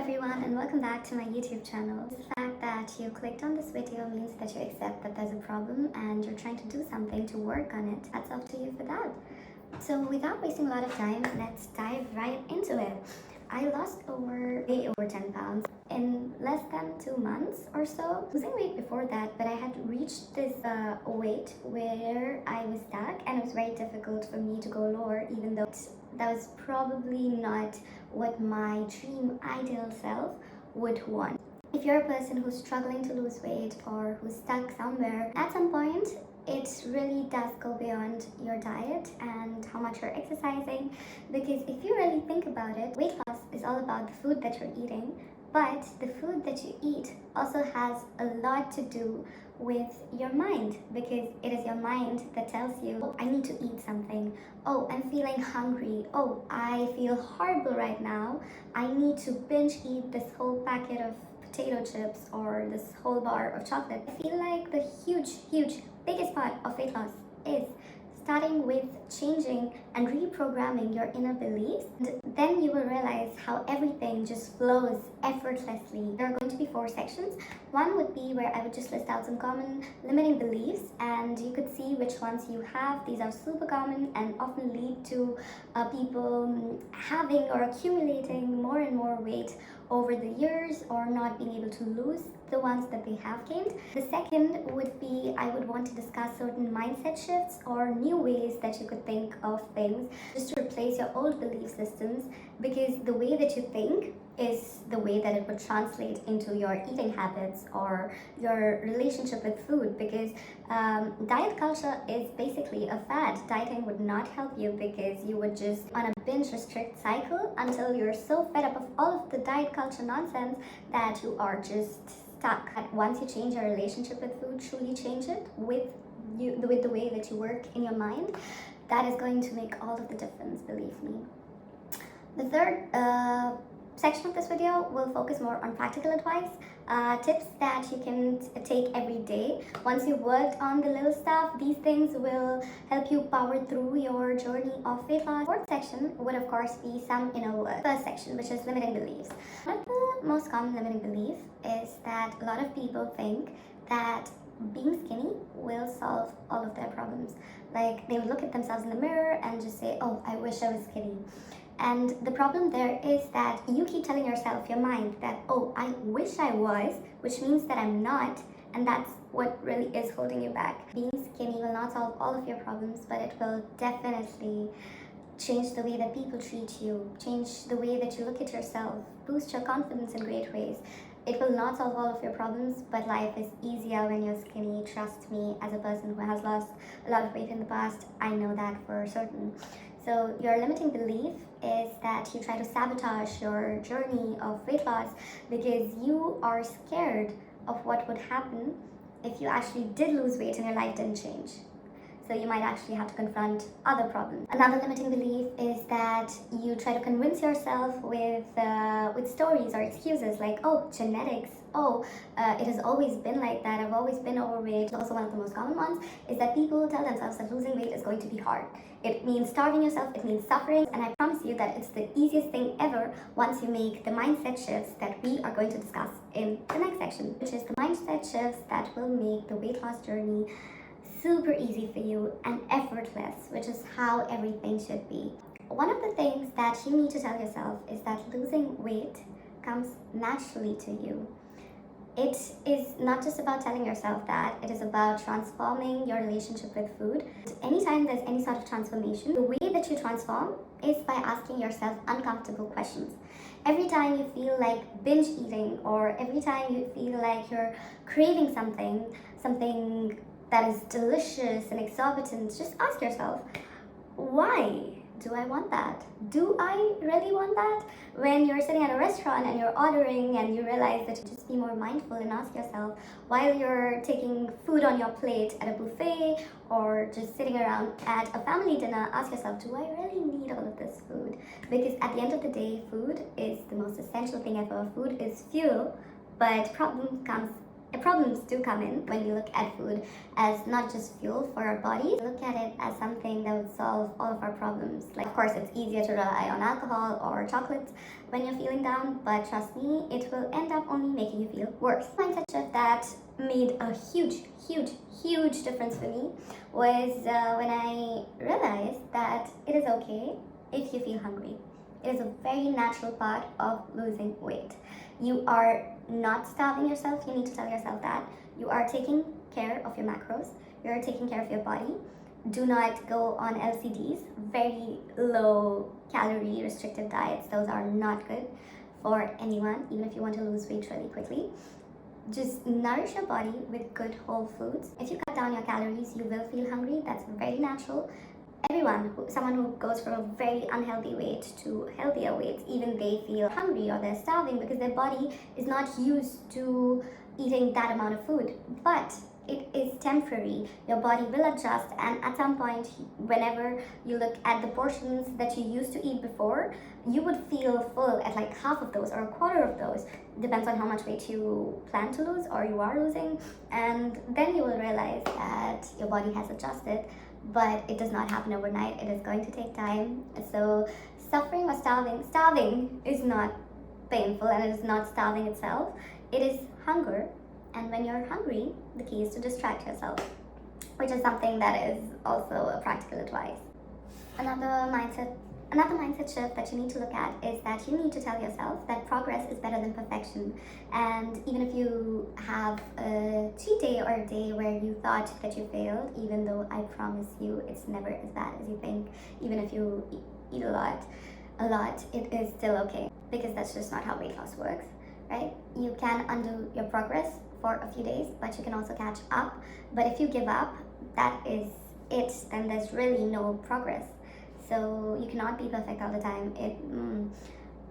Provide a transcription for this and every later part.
everyone, and welcome back to my YouTube channel. The fact that you clicked on this video means that you accept that there's a problem and you're trying to do something to work on it. That's up to you for that. So without wasting a lot of time, let's dive right into it. I lost way over 10 pounds in less than 2 months or so. Losing weight before that, but I had reached this weight where I was stuck, and it was very difficult for me to go lower, even though that was probably not what my dream ideal self would want. If you're a person who's struggling to lose weight or who's stuck somewhere, at some point it really does go beyond your diet and how much you're exercising, because if you really think about it, weight loss is all about the food that you're eating, but the food that you eat also has a lot to do with your mind, because it is your mind that tells you, oh, I need to eat something, oh, I'm feeling hungry, oh, I feel horrible right now, I need to binge eat this whole packet of potato chips or this whole bar of chocolate. I feel like the huge biggest part of weight loss is starting with changing and reprogramming your inner beliefs, and then you will realize how everything just flows effortlessly. There are going to be 4 sections. One would be where I would just list out some common limiting beliefs, and you could see which ones you have. These are super common and often lead to people having or accumulating more and more weight over the years, or not being able to lose the ones that they have gained. The second would be, I would want to discuss certain mindset shifts or new ways that you could think of things, just to replace your old belief systems, because the way that you think is the way that it would translate into your eating habits or your relationship with food, because diet culture is basically a fad. Dieting would not help you, because you would just on a binge restrict cycle until you're so fed up of all of the diet culture nonsense that you are just stuck. And once you change your relationship with food, truly change it with the way that you work in your mind, that is going to make all of the difference, believe me. The third section of this video will focus more on practical advice, tips that you can take every day. Once you've worked on the little stuff, these things will help you power through your journey of weight loss. Fourth section would of course be some inner work. First section, which is limiting beliefs. One of the most common limiting beliefs is that a lot of people think that being skinny will solve all of their problems. Like, they would look at themselves in the mirror and just say, oh, I wish I was skinny. And the problem there is that you keep telling yourself, your mind, that, oh, I wish I was, which means that I'm not, and that's what really is holding you back. Being skinny will not solve all of your problems, but it will definitely change the way that people treat you, change the way that you look at yourself, boost your confidence in great ways. It will not solve all of your problems, but life is easier when you're skinny. Trust me, as a person who has lost a lot of weight in the past, I know that for certain. So your limiting belief is that you try to sabotage your journey of weight loss because you are scared of what would happen if you actually did lose weight and your life didn't change. So you might actually have to confront other problems. Another limiting belief is that you try to convince yourself with stories or excuses like, oh, genetics, oh, it has always been like that, I've always been overweight. Also, one of the most common ones is that people tell themselves that losing weight is going to be hard. It means starving yourself, it means suffering, and I promise you that it's the easiest thing ever once you make the mindset shifts that we are going to discuss in the next section, which is the mindset shifts that will make the weight loss journey super easy for you and effortless, which is how everything should be. One of the things that you need to tell yourself is that losing weight comes naturally to you. It is not just about telling yourself that, it is about transforming your relationship with food. Anytime there's any sort of transformation, the way that you transform is by asking yourself uncomfortable questions. Every time you feel like binge eating, or every time you feel like you're craving something that is delicious and exorbitant, just ask yourself, why do I want that? Do I really want that? When you're sitting at a restaurant and you're ordering and you realize that you just be more mindful and ask yourself, while you're taking food on your plate at a buffet or just sitting around at a family dinner, ask yourself, do I really need all of this food? Because at the end of the day, food is the most essential thing ever. Food is fuel, but problem comes Problems do come in when you look at food as not just fuel for our bodies. Look at it as something that would solve all of our problems. Like, of course, it's easier to rely on alcohol or chocolates when you're feeling down, but trust me, it will end up only making you feel worse. Mindset shift that made a huge difference for me was when I realized that it is okay if you feel hungry. It is a very natural part of losing weight. You are not starving yourself. You need to tell yourself that. You are taking care of your macros. You're taking care of your body. Do not go on LCDs, very low calorie restrictive diets. Those are not good for anyone, even if you want to lose weight really quickly. Just nourish your body with good whole foods. If you cut down your calories, you will feel hungry. That's very natural. Someone who goes from a very unhealthy weight to healthier weights, even they feel hungry or they're starving because their body is not used to eating that amount of food. But it is temporary. Your body will adjust, and at some point, whenever you look at the portions that you used to eat before, you would feel full at like half of those or a quarter of those. Depends on how much weight you plan to lose or you are losing, and then you will realize that your body has adjusted. But it does not happen overnight. It is going to take time. So suffering or starving is not painful, and it is not starving itself. It is hunger. And when you're hungry, the key is to distract yourself, which is something that is also a practical advice. Another mindset shift that you need to look at is that you need to tell yourself that progress is better than perfection. And even if you have a cheat day or a day where you thought that you failed, even though I promise you it's never as bad as you think, even if you eat a lot, it is still okay, because that's just not how weight loss works, right? You can undo your progress for a few days, but you can also catch up. But if you give up, that is it, then there's really no progress. So you cannot be perfect all the time.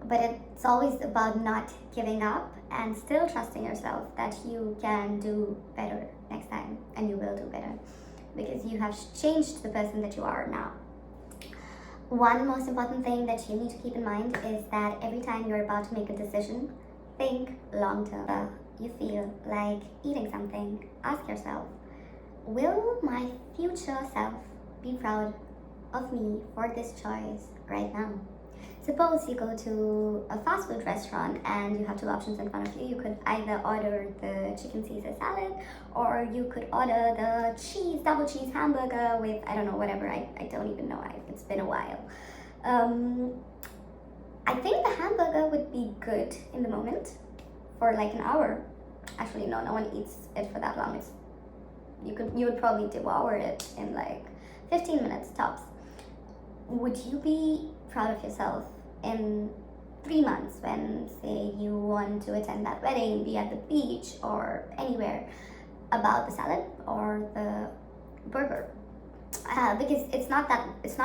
But it's always about not giving up and still trusting yourself that you can do better next time, and you will do better because you have changed the person that you are now. One most important thing that you need to keep in mind is that every time you're about to make a decision, think long term. You feel like eating something, ask yourself, will my future self be proud of me for this choice right now? Suppose you go to a fast food restaurant and you have two options in front of you. You could either order the chicken Caesar salad, or you could order the double cheese hamburger with, I don't know, whatever. I don't even know. It's been a while. I think the hamburger would be good in the moment for like an hour. Actually, no one eats it for that long. You would probably devour it in like 15 minutes tops. Would you be proud of yourself in 3 months when, say, you want to attend that wedding, be at the beach or anywhere, about the salad or the burger? Because it's not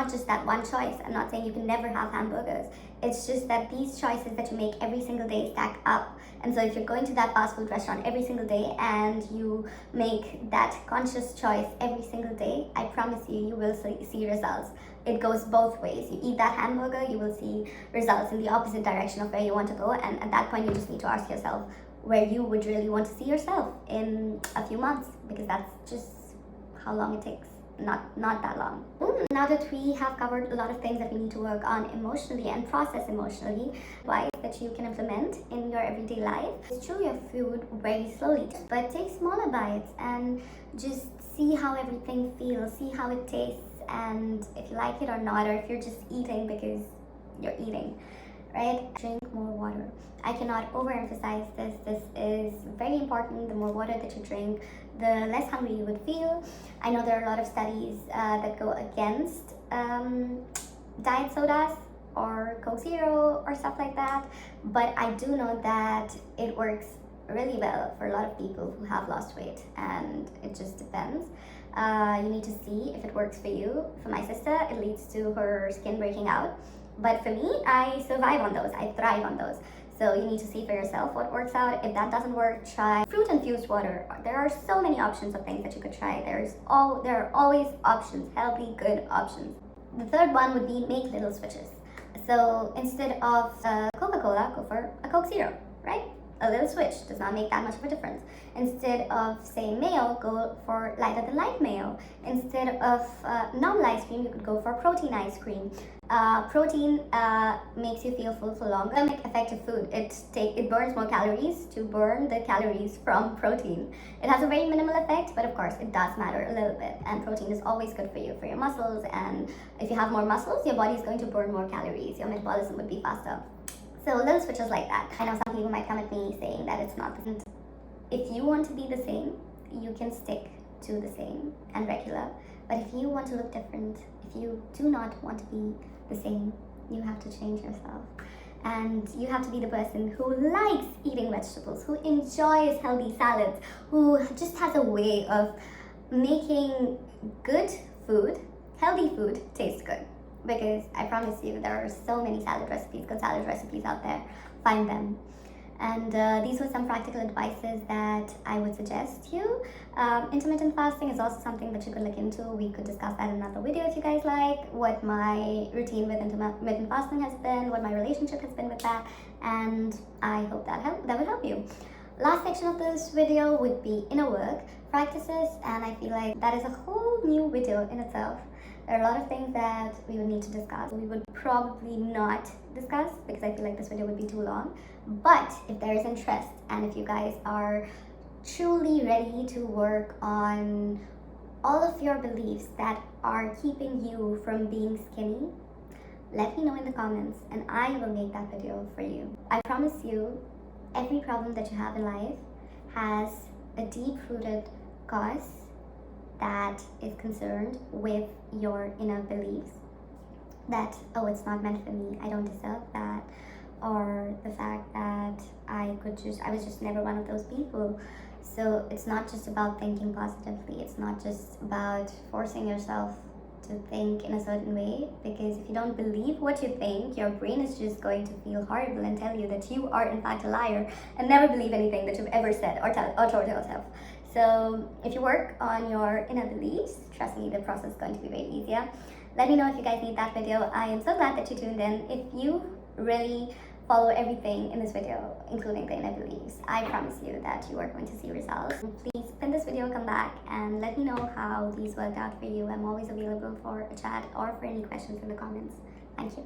just that one choice. I'm not saying you can never have hamburgers. It's just that these choices that you make every single day stack up. And so if you're going to that fast food restaurant every single day and you make that conscious choice every single day, I promise you will see results. It goes both ways. You eat that hamburger, you will see results in the opposite direction of where you want to go. And at that point, you just need to ask yourself where you would really want to see yourself in a few months, because that's just how long it takes. Not that long. Now that we have covered a lot of things that we need to work on emotionally and process emotionally, advice that you can implement in your everyday life is chew your food very slowly, but take smaller bites and just see how everything feels, see how it tastes, and if you like it or not, or if you're just eating because you're eating, right? Drink more water. I cannot overemphasize this. This is very important. The more water that you drink, the less hungry you would feel. I know there are a lot of studies that go against diet sodas or Coke Zero or stuff like that, but I do know that it works really well for a lot of people who have lost weight, and it just depends. You need to see if it works for you. For my sister, it leads to her skin breaking out, but for me, I survive on those. I thrive on those. So you need to see for yourself what works out. If that doesn't work, try fruit-infused water. There are so many options of things that you could try. There are always options, healthy, good options. The third one would be make little switches. So instead of Coca-Cola, go for a Coke Zero, right? A little switch does not make that much of a difference. Instead of saying male, go for lighter than light male. Instead of normal ice cream, you could go for protein ice cream. Protein makes you feel full for longer. Make effective food. It burns more calories to burn the calories from protein. It has a very minimal effect, but of course it does matter a little bit. And protein is always good for you, for your muscles. And if you have more muscles, your body is going to burn more calories. Your metabolism would be faster. So little switches like that. I know some people might come at me saying that it's not. If you want to be the same, you can stick to the same and regular. But if you want to look different, if you do not want to be the same, you have to change yourself. And you have to be the person who likes eating vegetables, who enjoys healthy salads, who just has a way of making good food, healthy food, taste good. Because I promise you, there are so many salad recipes, good salad recipes out there. Find them. And these were some practical advices that I would suggest you. Intermittent fasting is also something that you could look into. We could discuss that in another video if you guys like. What my routine with intermittent fasting has been, what my relationship has been with that, and I hope that would help you. Last section of this video would be inner work practices, and I feel like that is a whole new video in itself. There are a lot of things that we would need to discuss. We would probably not discuss because I feel like this video would be too long. But if there is interest and if you guys are truly ready to work on all of your beliefs that are keeping you from being skinny, let me know in the comments and I will make that video for you. I promise you, every problem that you have in life has a deep-rooted cause that is concerned with your inner beliefs. That, oh, it's not meant for me, I don't deserve that, or the fact that I was just never one of those people. So it's not just about thinking positively, it's not just about forcing yourself to think in a certain way, because if you don't believe what you think, your brain is just going to feel horrible and tell you that you are in fact a liar and never believe anything that you've ever said or told yourself. So if you work on your inner beliefs, trust me, the process is going to be way easier. Let me know if you guys need that video. I am so glad that you tuned in. If you really follow everything in this video, including the inner beliefs, I promise you that you are going to see results. Please pin this video, come back and let me know how these worked out for you. I'm always available for a chat or for any questions in the comments. Thank you.